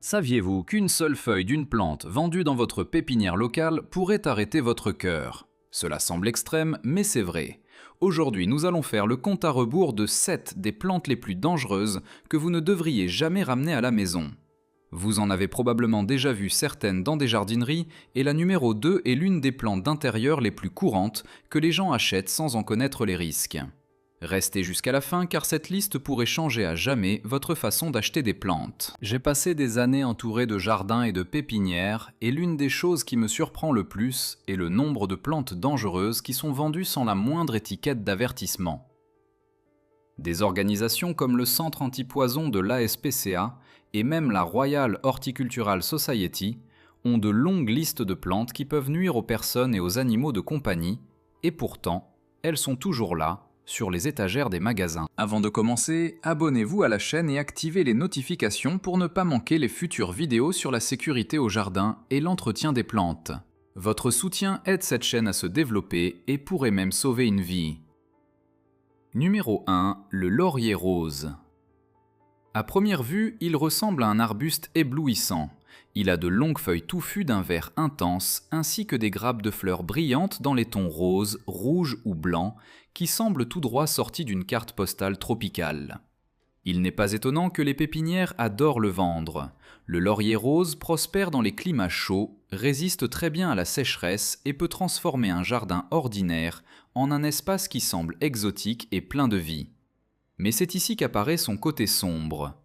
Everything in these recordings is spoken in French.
Saviez-vous qu'une seule feuille d'une plante vendue dans votre pépinière locale pourrait arrêter votre cœur? Cela semble extrême, mais c'est vrai. Aujourd'hui, nous allons faire le compte à rebours de 7 des plantes les plus dangereuses que vous ne devriez jamais ramener à la maison. Vous en avez probablement déjà vu certaines dans des jardineries, et la numéro 2 est l'une des plantes d'intérieur les plus courantes que les gens achètent sans en connaître les risques. Restez jusqu'à la fin car cette liste pourrait changer à jamais votre façon d'acheter des plantes. J'ai passé des années entouré de jardins et de pépinières et l'une des choses qui me surprend le plus est le nombre de plantes dangereuses qui sont vendues sans la moindre étiquette d'avertissement. Des organisations comme le Centre antipoison de l'ASPCA et même la Royal Horticultural Society ont de longues listes de plantes qui peuvent nuire aux personnes et aux animaux de compagnie, et pourtant, elles sont toujours là, sur les étagères des magasins. Avant de commencer, abonnez-vous à la chaîne et activez les notifications pour ne pas manquer les futures vidéos sur la sécurité au jardin et l'entretien des plantes. Votre soutien aide cette chaîne à se développer et pourrait même sauver une vie. Numéro 1. Le laurier rose. À première vue, il ressemble à un arbuste éblouissant. Il a de longues feuilles touffues d'un vert intense, ainsi que des grappes de fleurs brillantes dans les tons rose, rouge ou blanc, qui semblent tout droit sortis d'une carte postale tropicale. Il n'est pas étonnant que les pépinières adorent le vendre. Le laurier rose prospère dans les climats chauds, résiste très bien à la sécheresse et peut transformer un jardin ordinaire en un espace qui semble exotique et plein de vie. Mais c'est ici qu'apparaît son côté sombre.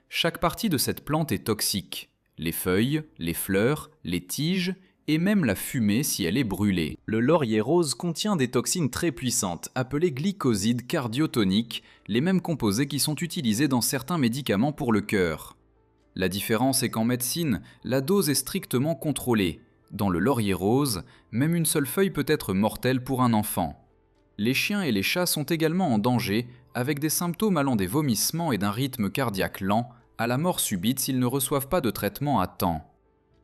Chaque partie de cette plante est toxique. Les feuilles, les fleurs, les tiges et même la fumée si elle est brûlée. Le laurier rose contient des toxines très puissantes, appelées glycosides cardiotoniques, les mêmes composés qui sont utilisés dans certains médicaments pour le cœur. La différence est qu'en médecine, la dose est strictement contrôlée. Dans le laurier rose, même une seule feuille peut être mortelle pour un enfant. Les chiens et les chats sont également en danger, avec des symptômes allant des vomissements et d'un rythme cardiaque lent, à la mort subite s'ils ne reçoivent pas de traitement à temps.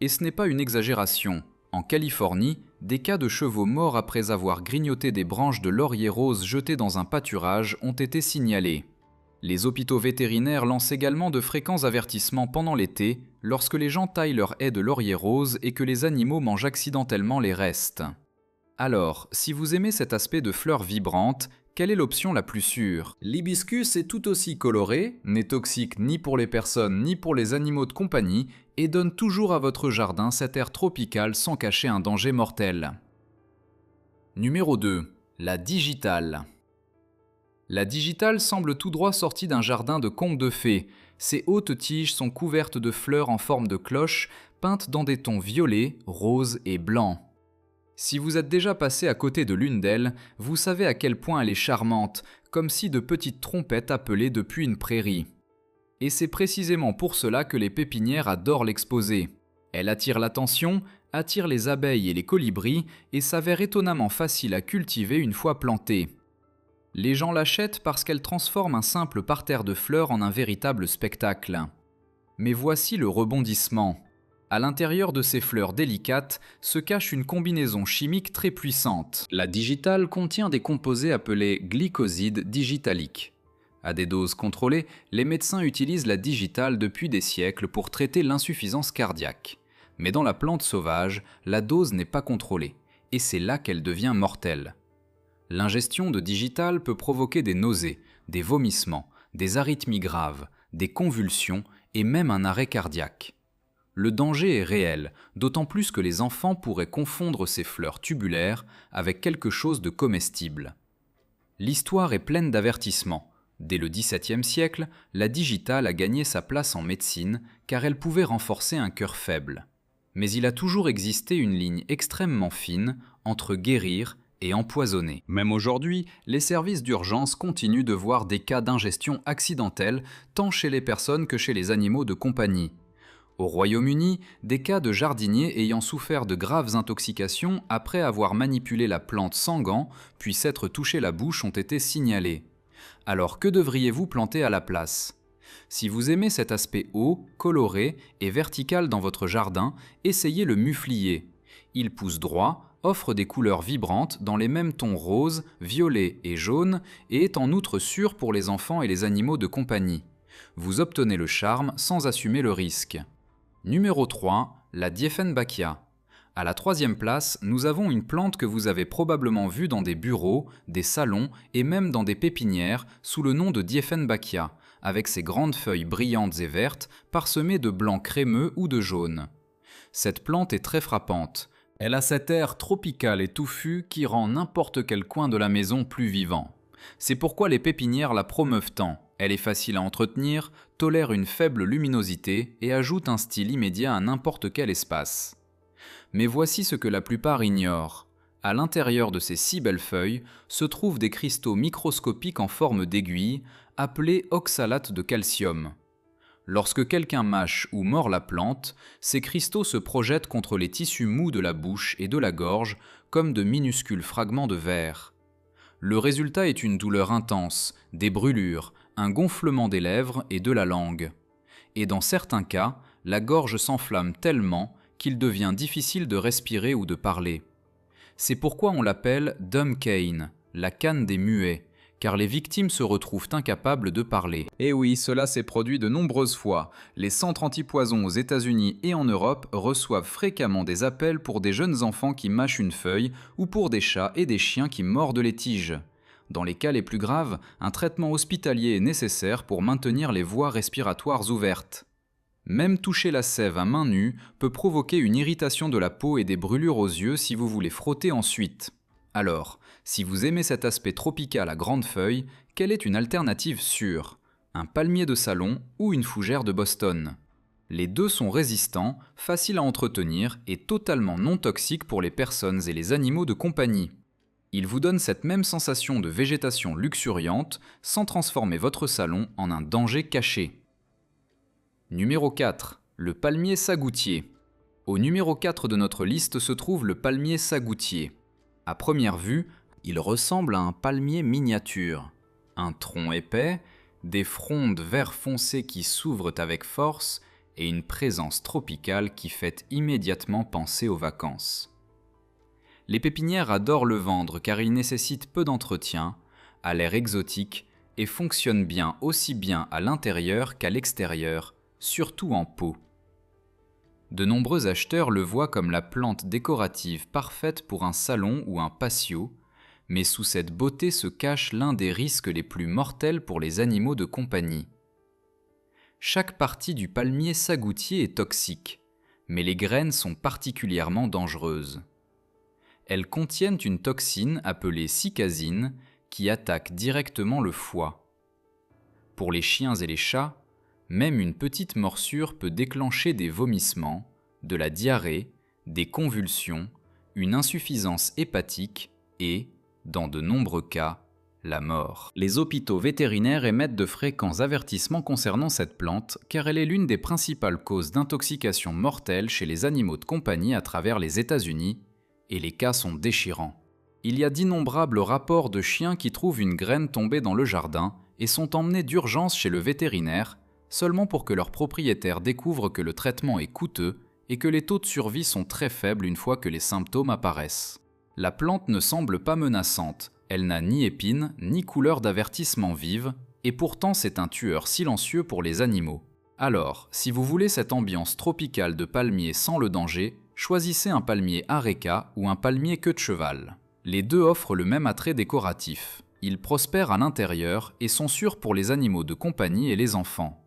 Et ce n'est pas une exagération. En Californie, des cas de chevaux morts après avoir grignoté des branches de laurier rose jetées dans un pâturage ont été signalés. Les hôpitaux vétérinaires lancent également de fréquents avertissements pendant l'été lorsque les gens taillent leurs haies de laurier rose et que les animaux mangent accidentellement les restes. Alors, si vous aimez cet aspect de fleurs vibrantes, quelle est l'option la plus sûre? L'hibiscus est tout aussi coloré, n'est toxique ni pour les personnes ni pour les animaux de compagnie et donne toujours à votre jardin cet air tropical sans cacher un danger mortel. Numéro 2. La digitale. La digitale semble tout droit sortie d'un jardin de contes de fées. Ses hautes tiges sont couvertes de fleurs en forme de cloche, peintes dans des tons violets, roses et blancs. Si vous êtes déjà passé à côté de l'une d'elles, vous savez à quel point elle est charmante, comme si de petites trompettes appelaient depuis une prairie. Et c'est précisément pour cela que les pépinières adorent l'exposer. Elle attire l'attention, attire les abeilles et les colibris et s'avère étonnamment facile à cultiver une fois plantée. Les gens l'achètent parce qu'elle transforme un simple parterre de fleurs en un véritable spectacle. Mais voici le rebondissement. À l'intérieur de ces fleurs délicates se cache une combinaison chimique très puissante. La digitale contient des composés appelés glycosides digitaliques. À des doses contrôlées, les médecins utilisent la digitale depuis des siècles pour traiter l'insuffisance cardiaque. Mais dans la plante sauvage, la dose n'est pas contrôlée, et c'est là qu'elle devient mortelle. L'ingestion de digitale peut provoquer des nausées, des vomissements, des arythmies graves, des convulsions et même un arrêt cardiaque. Le danger est réel, d'autant plus que les enfants pourraient confondre ces fleurs tubulaires avec quelque chose de comestible. L'histoire est pleine d'avertissements. Dès le XVIIe siècle, la digitale a gagné sa place en médecine car elle pouvait renforcer un cœur faible. Mais il a toujours existé une ligne extrêmement fine entre guérir et empoisonner. Même aujourd'hui, les services d'urgence continuent de voir des cas d'ingestion accidentelle tant chez les personnes que chez les animaux de compagnie. Au Royaume-Uni, des cas de jardiniers ayant souffert de graves intoxications après avoir manipulé la plante sans gants, puis s'être touché la bouche ont été signalés. Alors que devriez-vous planter à la place? Si vous aimez cet aspect haut, coloré et vertical dans votre jardin, essayez le muflier. Il pousse droit, offre des couleurs vibrantes dans les mêmes tons roses, violets et jaunes et est en outre sûr pour les enfants et les animaux de compagnie. Vous obtenez le charme sans assumer le risque. Numéro 3, la Dieffenbachia. À la troisième place, nous avons une plante que vous avez probablement vue dans des bureaux, des salons et même dans des pépinières sous le nom de Dieffenbachia, avec ses grandes feuilles brillantes et vertes parsemées de blanc crémeux ou de jaune. Cette plante est très frappante. Elle a cet air tropical et touffu qui rend n'importe quel coin de la maison plus vivant. C'est pourquoi les pépinières la promeuvent tant. Elle est facile à entretenir, tolère une faible luminosité et ajoute un style immédiat à n'importe quel espace. Mais voici ce que la plupart ignorent. À l'intérieur de ces si belles feuilles se trouvent des cristaux microscopiques en forme d'aiguille, appelés oxalates de calcium. Lorsque quelqu'un mâche ou mord la plante, ces cristaux se projettent contre les tissus mous de la bouche et de la gorge comme de minuscules fragments de verre. Le résultat est une douleur intense, des brûlures, un gonflement des lèvres et de la langue. Et dans certains cas, la gorge s'enflamme tellement qu'il devient difficile de respirer ou de parler. C'est pourquoi on l'appelle dumb cane, la canne des muets, car les victimes se retrouvent incapables de parler. Et oui, cela s'est produit de nombreuses fois. Les centres antipoison aux États-Unis et en Europe reçoivent fréquemment des appels pour des jeunes enfants qui mâchent une feuille ou pour des chats et des chiens qui mordent les tiges. Dans les cas les plus graves, un traitement hospitalier est nécessaire pour maintenir les voies respiratoires ouvertes. Même toucher la sève à main nue peut provoquer une irritation de la peau et des brûlures aux yeux si vous voulez frotter ensuite. Alors, si vous aimez cet aspect tropical à grandes feuilles, quelle est une alternative sûre? Un palmier de salon ou une fougère de Boston? Les deux sont résistants, faciles à entretenir et totalement non toxiques pour les personnes et les animaux de compagnie. Ils vous donnent cette même sensation de végétation luxuriante sans transformer votre salon en un danger caché. Numéro 4. Le palmier sagoutier. Au numéro 4 de notre liste se trouve le palmier sagoutier. À première vue, il ressemble à un palmier miniature. Un tronc épais, des frondes vert foncé qui s'ouvrent avec force et une présence tropicale qui fait immédiatement penser aux vacances. Les pépinières adorent le vendre car il nécessite peu d'entretien, a l'air exotique et fonctionne bien aussi bien à l'intérieur qu'à l'extérieur, surtout en pot. De nombreux acheteurs le voient comme la plante décorative parfaite pour un salon ou un patio, mais sous cette beauté se cache l'un des risques les plus mortels pour les animaux de compagnie. Chaque partie du palmier sagoutier est toxique, mais les graines sont particulièrement dangereuses. Elles contiennent une toxine appelée cicasine qui attaque directement le foie. Pour les chiens et les chats, même une petite morsure peut déclencher des vomissements, de la diarrhée, des convulsions, une insuffisance hépatique et, dans de nombreux cas, la mort. Les hôpitaux vétérinaires émettent de fréquents avertissements concernant cette plante car elle est l'une des principales causes d'intoxication mortelle chez les animaux de compagnie à travers les États-Unis, et les cas sont déchirants. Il y a d'innombrables rapports de chiens qui trouvent une graine tombée dans le jardin et sont emmenés d'urgence chez le vétérinaire, seulement pour que leur propriétaire découvre que le traitement est coûteux et que les taux de survie sont très faibles une fois que les symptômes apparaissent. La plante ne semble pas menaçante, elle n'a ni épines ni couleur d'avertissement vive, et pourtant c'est un tueur silencieux pour les animaux. Alors, si vous voulez cette ambiance tropicale de palmier sans le danger, choisissez un palmier areca ou un palmier queue de cheval. Les deux offrent le même attrait décoratif. Ils prospèrent à l'intérieur et sont sûrs pour les animaux de compagnie et les enfants.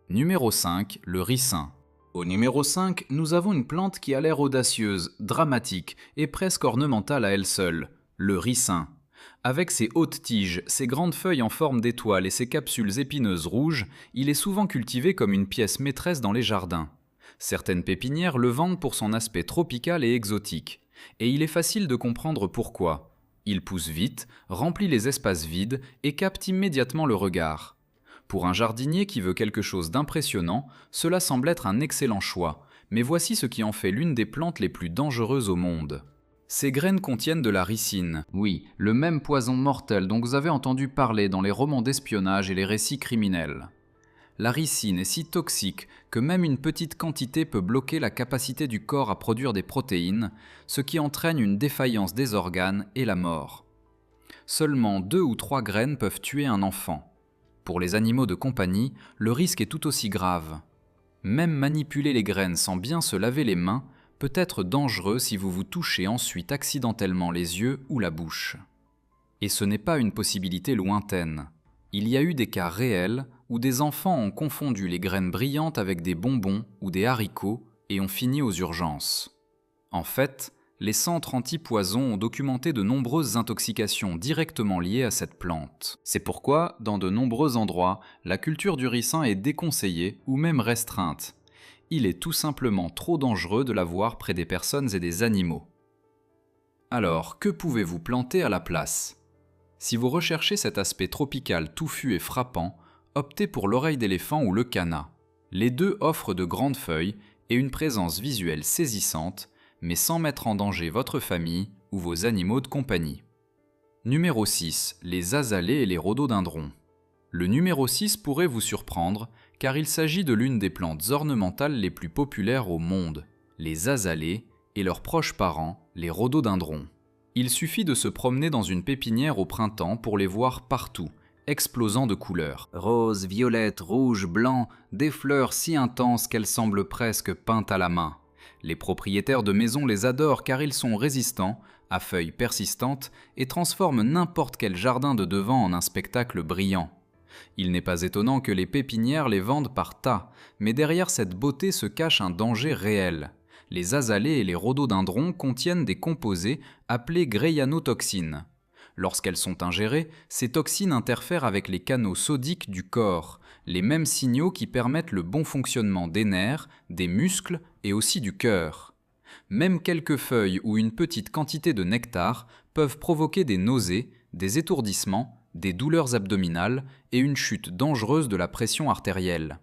Numéro 5, le ricin. Au numéro 5, nous avons une plante qui a l'air audacieuse, dramatique et presque ornementale à elle seule, le ricin. Avec ses hautes tiges, ses grandes feuilles en forme d'étoile et ses capsules épineuses rouges, il est souvent cultivé comme une pièce maîtresse dans les jardins. Certaines pépinières le vendent pour son aspect tropical et exotique, et il est facile de comprendre pourquoi. Il pousse vite, remplit les espaces vides et capte immédiatement le regard. Pour un jardinier qui veut quelque chose d'impressionnant, cela semble être un excellent choix, mais voici ce qui en fait l'une des plantes les plus dangereuses au monde. Ces graines contiennent de la ricine, oui, le même poison mortel dont vous avez entendu parler dans les romans d'espionnage et les récits criminels. La ricine est si toxique que même une petite quantité peut bloquer la capacité du corps à produire des protéines, ce qui entraîne une défaillance des organes et la mort. Seulement 2 ou 3 graines peuvent tuer un enfant. Pour les animaux de compagnie, le risque est tout aussi grave. Même manipuler les graines sans bien se laver les mains peut être dangereux si vous vous touchez ensuite accidentellement les yeux ou la bouche. Et ce n'est pas une possibilité lointaine. Il y a eu des cas réels où des enfants ont confondu les graines brillantes avec des bonbons ou des haricots et ont fini aux urgences. En fait, les centres anti-poison ont documenté de nombreuses intoxications directement liées à cette plante. C'est pourquoi, dans de nombreux endroits, la culture du ricin est déconseillée ou même restreinte. Il est tout simplement trop dangereux de la voir près des personnes et des animaux. Alors, que pouvez-vous planter à la place ? Si vous recherchez cet aspect tropical touffu et frappant, optez pour l'oreille d'éléphant ou le canna. Les deux offrent de grandes feuilles et une présence visuelle saisissante, mais sans mettre en danger votre famille ou vos animaux de compagnie. Numéro 6. Les azalées et les rhododendrons. Le numéro 6 pourrait vous surprendre, car il s'agit de l'une des plantes ornementales les plus populaires au monde, les azalées et leurs proches parents, les rhododendrons. Il suffit de se promener dans une pépinière au printemps pour les voir partout, explosant de couleurs. Rose, violette, rouge, blanc, des fleurs si intenses qu'elles semblent presque peintes à la main. Les propriétaires de maisons les adorent car ils sont résistants, à feuilles persistantes et transforment n'importe quel jardin de devant en un spectacle brillant. Il n'est pas étonnant que les pépinières les vendent par tas, mais derrière cette beauté se cache un danger réel. Les azalées et les rhododendrons contiennent des composés appelés greyanotoxines. Lorsqu'elles sont ingérées, ces toxines interfèrent avec les canaux sodiques du corps, les mêmes signaux qui permettent le bon fonctionnement des nerfs, des muscles et aussi du cœur. Même quelques feuilles ou une petite quantité de nectar peuvent provoquer des nausées, des étourdissements, des douleurs abdominales et une chute dangereuse de la pression artérielle.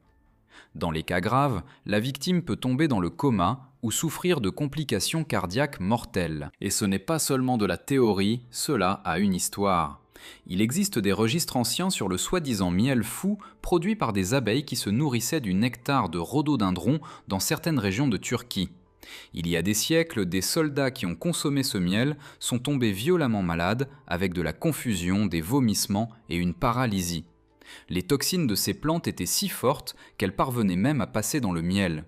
Dans les cas graves, la victime peut tomber dans le coma ou souffrir de complications cardiaques mortelles. Et ce n'est pas seulement de la théorie, cela a une histoire. Il existe des registres anciens sur le soi-disant miel fou produit par des abeilles qui se nourrissaient du nectar de rhododendron dans certaines régions de Turquie. Il y a des siècles, des soldats qui ont consommé ce miel sont tombés violemment malades avec de la confusion, des vomissements et une paralysie. Les toxines de ces plantes étaient si fortes qu'elles parvenaient même à passer dans le miel.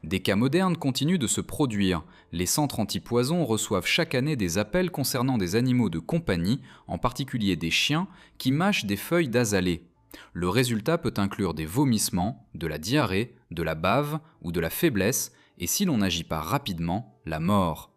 Des cas modernes continuent de se produire. Les centres anti-poison reçoivent chaque année des appels concernant des animaux de compagnie, en particulier des chiens, qui mâchent des feuilles d'azalée. Le résultat peut inclure des vomissements, de la diarrhée, de la bave ou de la faiblesse, et si l'on n'agit pas rapidement, la mort.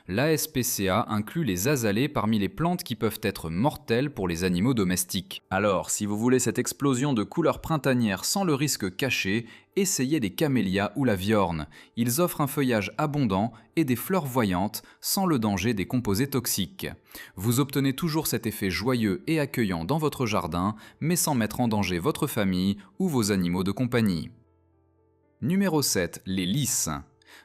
L'ASPCA inclut les azalées parmi les plantes qui peuvent être mortelles pour les animaux domestiques. Alors, si vous voulez cette explosion de couleurs printanières sans le risque caché, essayez les camélias ou la viorne. Ils offrent un feuillage abondant et des fleurs voyantes sans le danger des composés toxiques. Vous obtenez toujours cet effet joyeux et accueillant dans votre jardin, mais sans mettre en danger votre famille ou vos animaux de compagnie. Numéro 7. Les lys.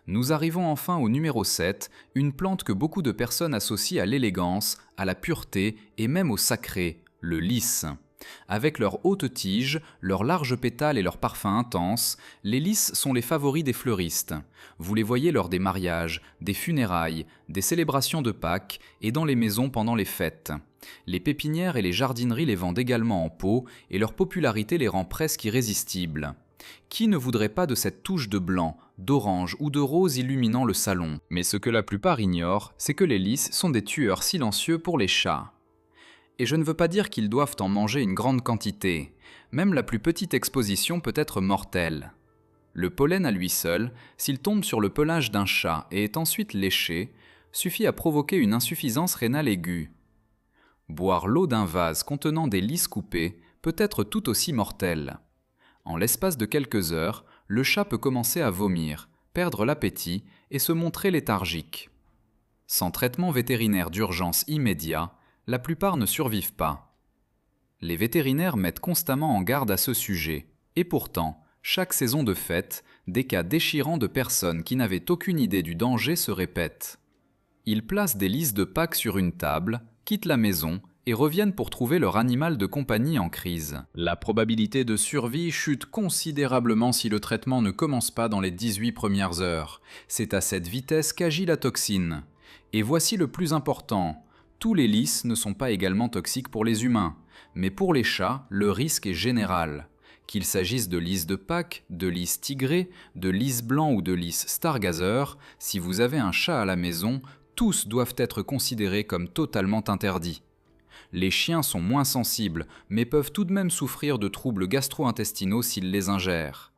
Nous arrivons enfin au numéro 7, une plante que beaucoup de personnes associent à l'élégance, à la pureté et même au sacré, le lys. Avec leurs hautes tiges, leurs larges pétales et leurs parfums intenses, les lys sont les favoris des fleuristes. Vous les voyez lors des mariages, des funérailles, des célébrations de Pâques et dans les maisons pendant les fêtes. Les pépinières et les jardineries les vendent également en pot et leur popularité les rend presque irrésistibles. Qui ne voudrait pas de cette touche de blanc, d'orange ou de rose illuminant le salon ? Mais ce que la plupart ignorent, c'est que les lys sont des tueurs silencieux pour les chats. Et je ne veux pas dire qu'ils doivent en manger une grande quantité. Même la plus petite exposition peut être mortelle. Le pollen à lui seul, s'il tombe sur le pelage d'un chat et est ensuite léché, suffit à provoquer une insuffisance rénale aiguë. Boire l'eau d'un vase contenant des lys coupés peut être tout aussi mortel. En l'espace de quelques heures, le chat peut commencer à vomir, perdre l'appétit et se montrer léthargique. Sans traitement vétérinaire d'urgence immédiat, la plupart ne survivent pas. Les vétérinaires mettent constamment en garde à ce sujet, et pourtant, chaque saison de fête, des cas déchirants de personnes qui n'avaient aucune idée du danger se répètent. Ils placent des lys de Pâques sur une table, quittent la maison et reviennent pour trouver leur animal de compagnie en crise. La probabilité de survie chute considérablement si le traitement ne commence pas dans les 18 premières heures. C'est à cette vitesse qu'agit la toxine. Et voici le plus important. Tous les lys ne sont pas également toxiques pour les humains, mais pour les chats, le risque est général. Qu'il s'agisse de lys de Pâques, de lys tigré, de lys blanc ou de lys stargazer, si vous avez un chat à la maison, tous doivent être considérés comme totalement interdits. Les chiens sont moins sensibles, mais peuvent tout de même souffrir de troubles gastro-intestinaux s'ils les ingèrent.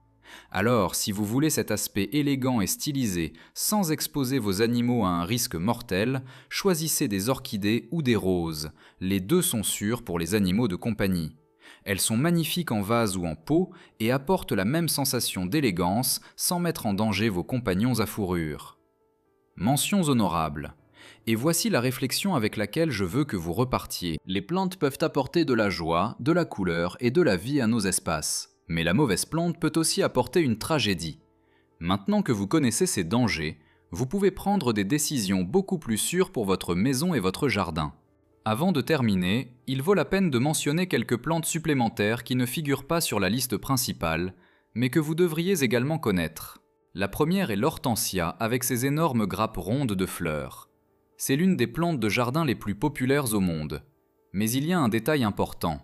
Alors, si vous voulez cet aspect élégant et stylisé, sans exposer vos animaux à un risque mortel, choisissez des orchidées ou des roses. Les deux sont sûrs pour les animaux de compagnie. Elles sont magnifiques en vase ou en pot et apportent la même sensation d'élégance sans mettre en danger vos compagnons à fourrure. Mentions honorables. Et voici la réflexion avec laquelle je veux que vous repartiez. Les plantes peuvent apporter de la joie, de la couleur et de la vie à nos espaces. Mais la mauvaise plante peut aussi apporter une tragédie. Maintenant que vous connaissez ces dangers, vous pouvez prendre des décisions beaucoup plus sûres pour votre maison et votre jardin. Avant de terminer, il vaut la peine de mentionner quelques plantes supplémentaires qui ne figurent pas sur la liste principale, mais que vous devriez également connaître. La première est l'hortensia avec ses énormes grappes rondes de fleurs. C'est l'une des plantes de jardin les plus populaires au monde. Mais il y a un détail important.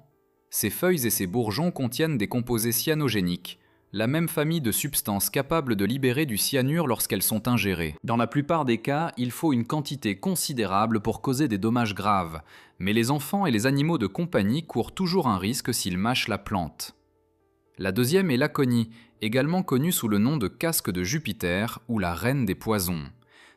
Ses feuilles et ses bourgeons contiennent des composés cyanogéniques, la même famille de substances capables de libérer du cyanure lorsqu'elles sont ingérées. Dans la plupart des cas, il faut une quantité considérable pour causer des dommages graves, mais les enfants et les animaux de compagnie courent toujours un risque s'ils mâchent la plante. La deuxième est l'aconie, également connue sous le nom de casque de Jupiter ou la reine des poisons.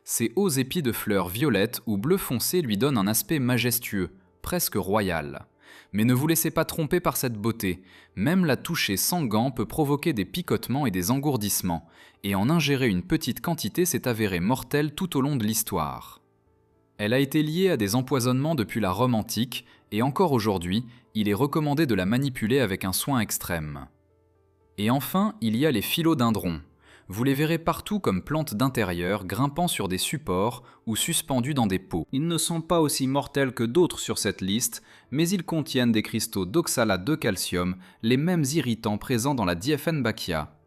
Ses hauts épis de fleurs violettes ou bleu foncé lui donnent un aspect majestueux, presque royal. Mais ne vous laissez pas tromper par cette beauté, même la toucher sans gants peut provoquer des picotements et des engourdissements, et en ingérer une petite quantité s'est avérée mortelle tout au long de l'histoire. Elle a été liée à des empoisonnements depuis la Rome antique, et encore aujourd'hui, il est recommandé de la manipuler avec un soin extrême. Et enfin, il y a les philodendrons. Vous les verrez partout comme plantes d'intérieur, grimpant sur des supports ou suspendus dans des pots. Ils ne sont pas aussi mortels que d'autres sur cette liste, mais ils contiennent des cristaux d'oxalate de calcium, les mêmes irritants présents dans la Dieffenbachia.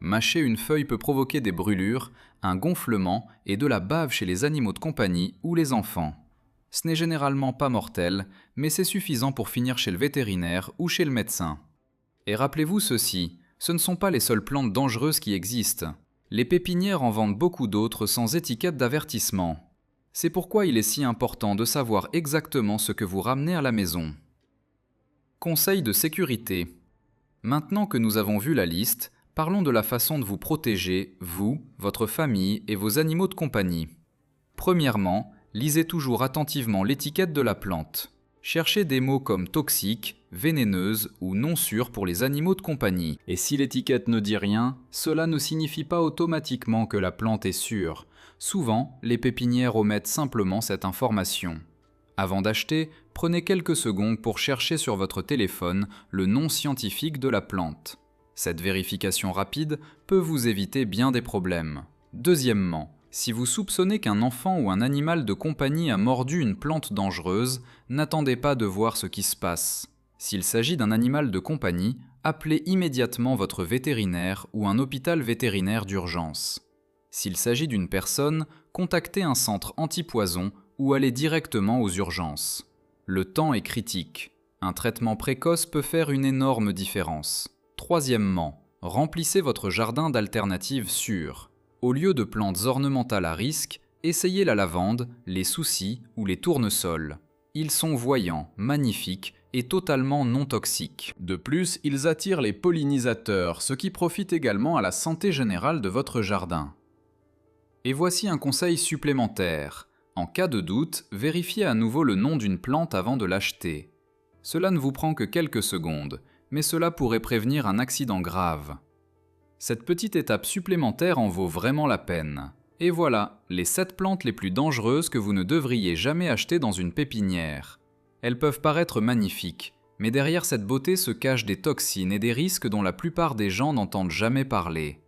Mâcher une feuille peut provoquer des brûlures, un gonflement et de la bave chez les animaux de compagnie ou les enfants. Ce n'est généralement pas mortel, mais c'est suffisant pour finir chez le vétérinaire ou chez le médecin. Et rappelez-vous ceci, ce ne sont pas les seules plantes dangereuses qui existent. Les pépinières en vendent beaucoup d'autres sans étiquette d'avertissement. C'est pourquoi il est si important de savoir exactement ce que vous ramenez à la maison. Conseil de sécurité. Maintenant que nous avons vu la liste, parlons de la façon de vous protéger, vous, votre famille et vos animaux de compagnie. Premièrement, lisez toujours attentivement l'étiquette de la plante. Cherchez des mots comme toxique, vénéneuse ou non sûre pour les animaux de compagnie. Et si l'étiquette ne dit rien, cela ne signifie pas automatiquement que la plante est sûre. Souvent, les pépinières omettent simplement cette information. Avant d'acheter, prenez quelques secondes pour chercher sur votre téléphone le nom scientifique de la plante. Cette vérification rapide peut vous éviter bien des problèmes. Deuxièmement, si vous soupçonnez qu'un enfant ou un animal de compagnie a mordu une plante dangereuse, n'attendez pas de voir ce qui se passe. S'il s'agit d'un animal de compagnie, appelez immédiatement votre vétérinaire ou un hôpital vétérinaire d'urgence. S'il s'agit d'une personne, contactez un centre antipoison ou allez directement aux urgences. Le temps est critique. Un traitement précoce peut faire une énorme différence. Troisièmement, remplissez votre jardin d'alternatives sûres. Au lieu de plantes ornementales à risque, essayez la lavande, les soucis ou les tournesols. Ils sont voyants, magnifiques et totalement non toxiques. De plus, ils attirent les pollinisateurs, ce qui profite également à la santé générale de votre jardin. Et voici un conseil supplémentaire. En cas de doute, vérifiez à nouveau le nom d'une plante avant de l'acheter. Cela ne vous prend que quelques secondes, mais cela pourrait prévenir un accident grave. Cette petite étape supplémentaire en vaut vraiment la peine. Et voilà, les 7 plantes les plus dangereuses que vous ne devriez jamais acheter dans une pépinière. Elles peuvent paraître magnifiques, mais derrière cette beauté se cachent des toxines et des risques dont la plupart des gens n'entendent jamais parler.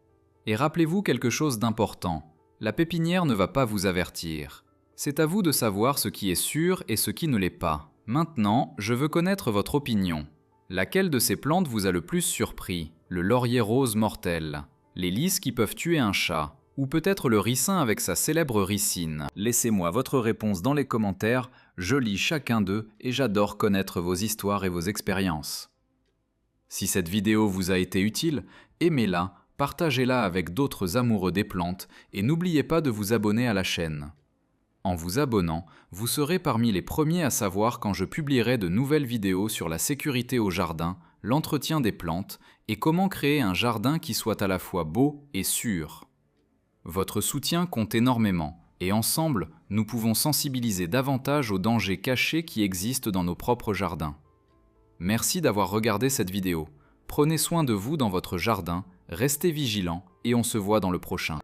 Et rappelez-vous quelque chose d'important, la pépinière ne va pas vous avertir. C'est à vous de savoir ce qui est sûr et ce qui ne l'est pas. Maintenant, je veux connaître votre opinion. Laquelle de ces plantes vous a le plus surpris ? Le laurier rose mortel, les lys qui peuvent tuer un chat, ou peut-être le ricin avec sa célèbre ricine. Laissez-moi votre réponse dans les commentaires, je lis chacun d'eux et j'adore connaître vos histoires et vos expériences. Si cette vidéo vous a été utile, aimez-la, partagez-la avec d'autres amoureux des plantes et n'oubliez pas de vous abonner à la chaîne. En vous abonnant, vous serez parmi les premiers à savoir quand je publierai de nouvelles vidéos sur la sécurité au jardin, l'entretien des plantes et comment créer un jardin qui soit à la fois beau et sûr. Votre soutien compte énormément et ensemble, nous pouvons sensibiliser davantage aux dangers cachés qui existent dans nos propres jardins. Merci d'avoir regardé cette vidéo. Prenez soin de vous dans votre jardin, restez vigilants et on se voit dans le prochain.